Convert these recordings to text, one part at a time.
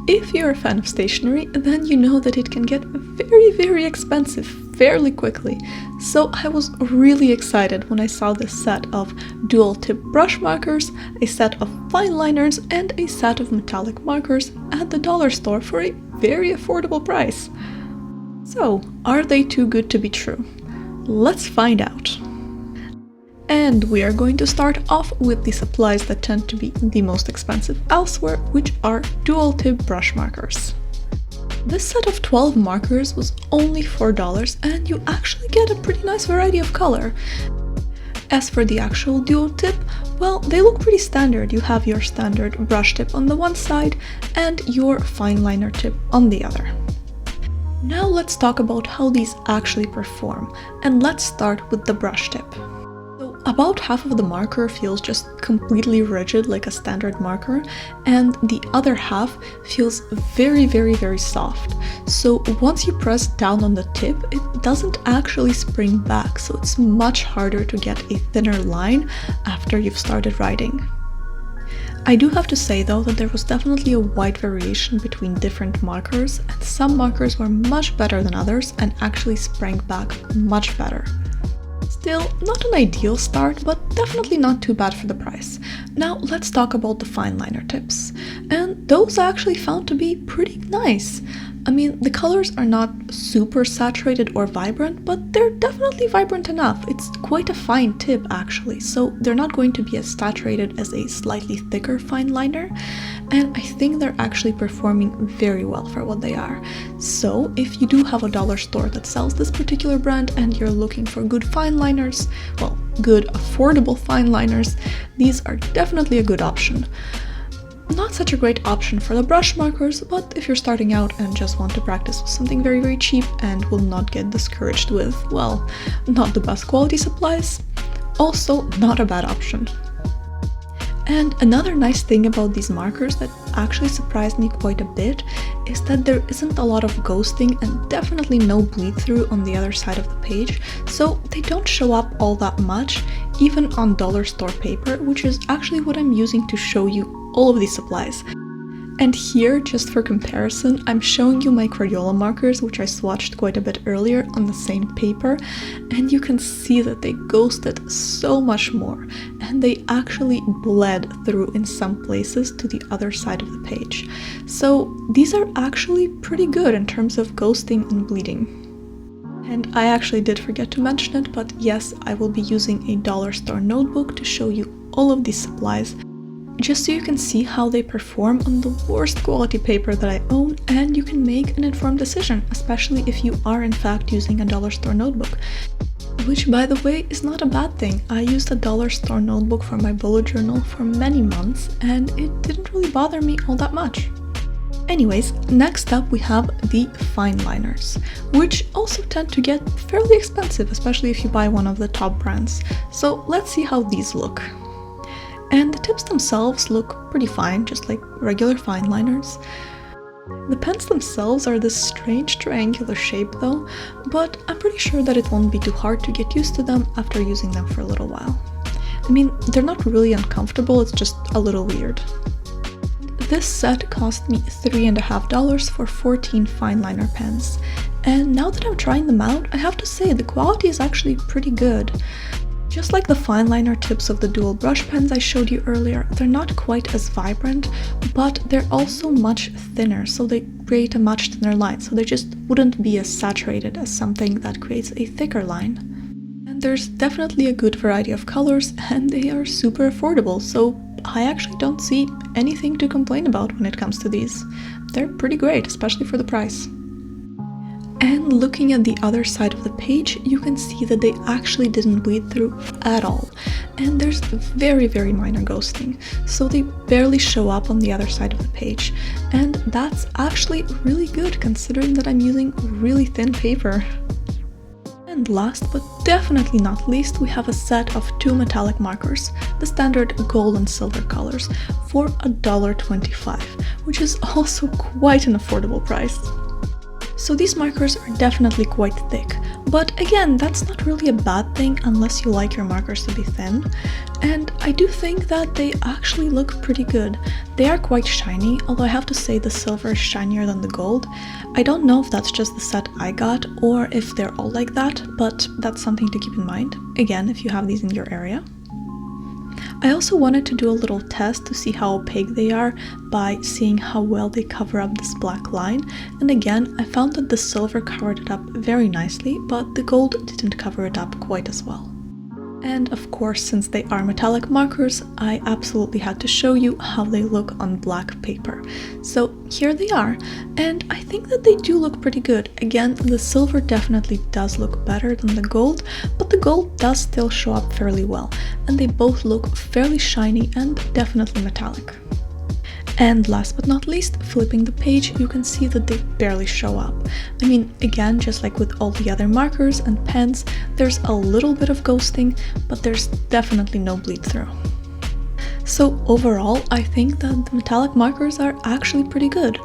if you're a fan of stationery, then you know that it can get very expensive fairly quickly. So I was really excited when I saw this set of dual tip brush markers, a set of Fineliners, and a set of metallic markers at the dollar store for a very affordable price. So, are they too good to be true? Let's find out. And we are going to start off with the supplies that tend to be the most expensive elsewhere, which are dual tip brush markers. This set of 12 markers was only $4, and you actually get a pretty nice variety of color. As for the actual dual tip, well, they look pretty standard. You have your standard brush tip on the one side and your Fineliner tip on the other. Now let's talk about how these actually perform, and let's start with the brush tip. So about half of the marker feels just completely rigid like a standard marker, and the other half feels very soft. So once you press down on the tip, it doesn't actually spring back, so it's much harder to get a thinner line after you've started writing. I do have to say though that there was definitely a wide variation between different markers, and some markers were much better than others and actually sprang back much better. Still, not an ideal start, but definitely not too bad for the price. Now let's talk about the Fineliner tips, and those I actually found to be pretty nice. I mean, the colors are not super saturated or vibrant, but they're definitely vibrant enough. It's quite a fine tip actually, so they're not going to be as saturated as a slightly thicker Fineliner, and I think they're actually performing very well for what they are. So if you do have a dollar store that sells this particular brand and you're looking for good Fineliners, well, good affordable Fineliners, these are definitely a good option. Not such a great option for the brush markers, but if you're starting out and just want to practice with something very cheap and will not get discouraged with, well, not the best quality supplies, also not a bad option. And another nice thing about these markers that actually surprised me quite a bit is that there isn't a lot of ghosting and definitely no bleed through on the other side of the page, so they don't show up all that much, even on dollar store paper, which is actually what I'm using to show you all of these supplies. And here, just for comparison, I'm showing you my Crayola markers, which I swatched quite a bit earlier on the same paper, and you can see that they ghosted so much more, and they actually bled through in some places to the other side of the page. So these are actually pretty good in terms of ghosting and bleeding. And I actually did forget to mention it, but yes, I will be using a dollar store notebook to show you all of these supplies, just so you can see how they perform on the worst quality paper that I own, and you can make an informed decision, especially if you are in fact using a dollar store notebook. Which, by the way, is not a bad thing. I used a dollar store notebook for my bullet journal for many months, and it didn't really bother me all that much. Anyways, next up we have the Fineliners, which also tend to get fairly expensive, especially if you buy one of the top brands. So let's see how these look. And the tips themselves look pretty fine, just like regular Fineliners. The pens themselves are this strange triangular shape though, but I'm pretty sure that it won't be too hard to get used to them after using them for a little while. I mean, they're not really uncomfortable, it's just a little weird. This set cost me $3.50 for 14 Fineliner pens, and now that I'm trying them out, I have to say the quality is actually pretty good. Just like the Fineliner tips of the dual brush pens I showed you earlier, they're not quite as vibrant, but they're also much thinner, so they create a much thinner line, so they just wouldn't be as saturated as something that creates a thicker line. And there's definitely a good variety of colors, and they are super affordable, so I actually don't see anything to complain about when it comes to these. They're pretty great, especially for the price. And looking at the other side of the page, you can see that they actually didn't bleed through at all. And there's very minor ghosting, so they barely show up on the other side of the page. And that's actually really good considering that I'm using really thin paper. And last but definitely not least, we have a set of 2 metallic markers, the standard gold and silver colors, for $1.25, which is also quite an affordable price. So these markers are definitely quite thick, but again, that's not really a bad thing unless you like your markers to be thin. And I do think that they actually look pretty good. They are quite shiny, although I have to say the silver is shinier than the gold. I don't know if that's just the set I got or if they're all like that, but that's something to keep in mind, again, if you have these in your area. I also wanted to do a little test to see how opaque they are by seeing how well they cover up this black line, and again I found that the silver covered it up very nicely, but the gold didn't cover it up quite as well. And of course, since they are metallic markers, I absolutely had to show you how they look on black paper. So here they are, and I think that they do look pretty good. Again, the silver definitely does look better than the gold, but the gold does still show up fairly well, and they both look fairly shiny and definitely metallic. And last but not least, flipping the page, you can see that they barely show up. I mean, again, just like with all the other markers and pens, there's a little bit of ghosting, but there's definitely no bleed through. So overall, I think that the metallic markers are actually pretty good,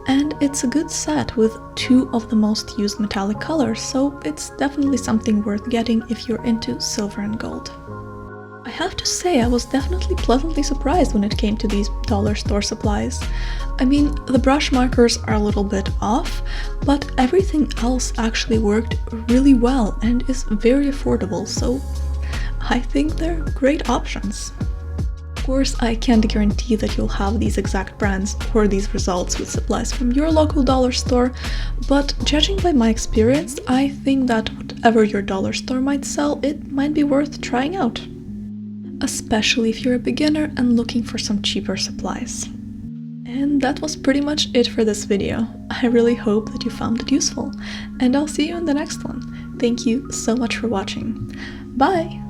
and it's a good set with two of the most used metallic colors, so it's definitely something worth getting if you're into silver and gold. I have to say, I was definitely pleasantly surprised when it came to these dollar store supplies. I mean, the brush markers are a little bit off, but everything else actually worked really well and is very affordable, so I think they're great options. Of course, I can't guarantee that you'll have these exact brands or these results with supplies from your local dollar store, but judging by my experience, I think that whatever your dollar store might sell, it might be worth trying out. Especially if you're a beginner and looking for some cheaper supplies. And that was pretty much it for this video. I really hope that you found it useful, and I'll see you in the next one. Thank you so much for watching. Bye!